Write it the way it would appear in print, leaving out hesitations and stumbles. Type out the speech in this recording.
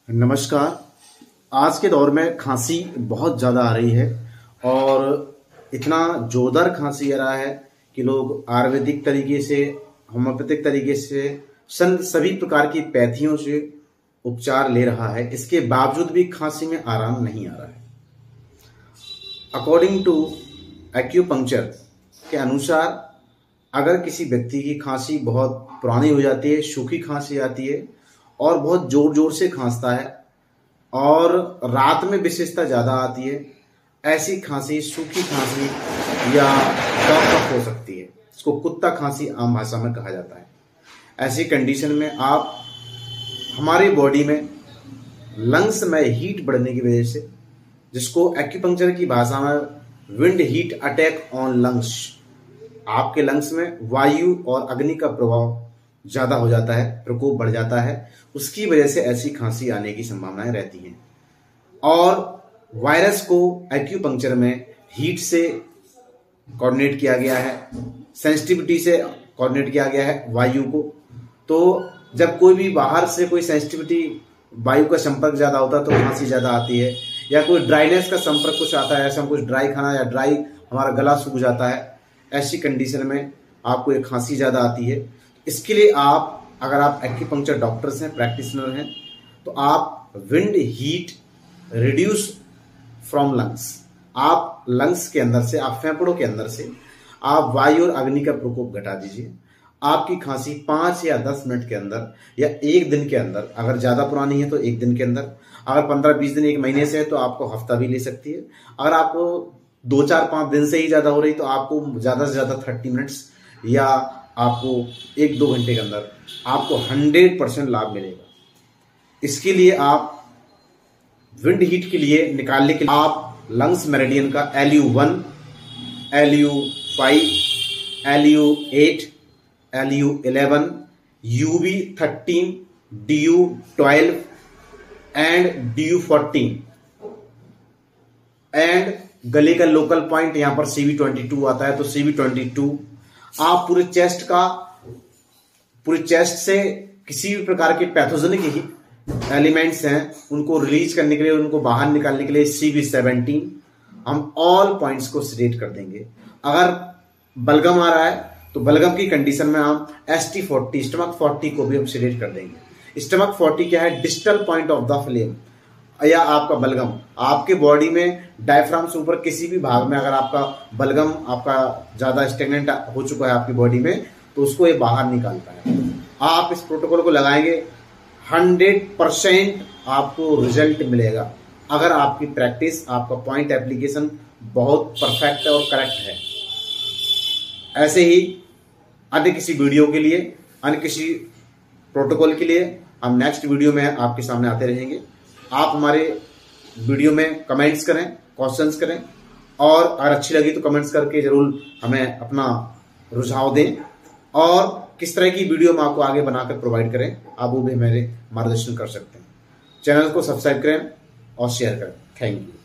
नमस्कार। आज के दौर में खांसी बहुत ज़्यादा आ रही है और इतना जोरदार खांसी आ रहा है कि लोग आयुर्वेदिक तरीके से, होम्योपैथिक तरीके से, सभी प्रकार की पैथियों से उपचार ले रहा है। इसके बावजूद भी खांसी में आराम नहीं आ रहा है। अकॉर्डिंग टू एक्यूपंक्चर के अनुसार अगर किसी व्यक्ति की खांसी बहुत पुरानी हो जाती है, सूखी खांसी आती है और बहुत जोर जोर से खांसता है और रात में विशेषता ज़्यादा आती है, ऐसी खांसी सूखी खांसी या कफ हो सकती है। इसको कुत्ता खांसी आम भाषा में कहा जाता है। ऐसी कंडीशन में आप हमारी बॉडी में लंग्स में हीट बढ़ने की वजह से, जिसको एक्यूपंक्चर की भाषा में wind heat attack on lungs, आपके लंग्स में वायु और अग्नि का प्रभाव ज्यादा हो जाता है, प्रकोप बढ़ जाता है, उसकी वजह से ऐसी खांसी आने की संभावनाएं रहती हैं। और वायरस को एक्यूपंक्चर में हीट से कोऑर्डिनेट किया गया है, सेंसिटिविटी से कोऑर्डिनेट किया गया है वायु को। तो जब कोई भी बाहर से कोई सेंसिटिविटी, वायु का संपर्क ज्यादा होता है तो खांसी ज्यादा आती है, या कोई ड्राइनेस का संपर्क कुछ आता है, ऐसा कुछ ड्राई खाना या ड्राई हमारा गला सूख जाता है, ऐसी कंडीशन में आपको एक खांसी ज्यादा आती है। इसके लिए आप, अगर आप एक्यूपंक्चर डॉक्टर्स हैं, प्रैक्टिशनर हैं, तो आप wind heat reduce from lungs, आप लंग्स के अंदर से, आप फेफड़ों के अंदर से आप वायु और अग्नि का प्रकोप घटा दीजिए। आपकी खांसी 5 या 10 मिनट के अंदर या 1 दिन के अंदर, अगर ज्यादा पुरानी है तो 1 दिन के अंदर, अगर 15-20 दिन, 1 महीने से है तो आपको हफ्ता भी ले सकती है। अगर आपको 2-4-5 दिन से ही ज्यादा हो रही तो आपको ज्यादा से ज्यादा 30 मिनट्स या आपको 1-2 घंटे के अंदर आपको 100% लाभ मिलेगा। इसके लिए आप विंड हीट के लिए निकालने के लिए आप लंग्स मेरिडियन का LU1, LU5, LU8, LU11, UB13, DU12 and DU14 and गले का लोकल पॉइंट यहां पर CV22 आता है, तो CV22 आप पूरे चेस्ट से किसी भी प्रकार के पैथोजेनिक एलिमेंट्स हैं उनको रिलीज करने के लिए, उनको बाहर निकालने के लिए CV17 हम ऑल पॉइंट्स को सिलेक्ट कर देंगे। अगर बलगम आ रहा है तो बलगम की कंडीशन में हम ST40, स्टमक 40 को भी हम सिलेक्ट कर देंगे। स्टमक 40 क्या है? Distal point of the flame या आपका बलगम। आपके बॉडी में डायफ्राम से ऊपर किसी भी भाग में अगर आपका बलगम आपका ज्यादा स्टेगनेंट हो चुका है आपकी बॉडी में, तो उसको ये बाहर निकालता है। आप इस प्रोटोकॉल को लगाएंगे, 100% आपको रिजल्ट मिलेगा अगर आपकी प्रैक्टिस, आपका पॉइंट एप्लीकेशन बहुत परफेक्ट है और करेक्ट है। ऐसे ही अन्य किसी वीडियो के लिए, अन्य किसी प्रोटोकॉल के लिए हम नेक्स्ट वीडियो में आपके सामने आते रहेंगे। आप हमारे वीडियो में कमेंट्स करें, क्वेश्चंस करें, और अगर अच्छी लगी तो कमेंट्स करके जरूर हमें अपना रुझाव दें, और किस तरह की वीडियो हम आपको आगे बनाकर प्रोवाइड करें, आप वो भी हमारे मार्गदर्शन कर सकते हैं। चैनल को सब्सक्राइब करें और शेयर करें। Thank you.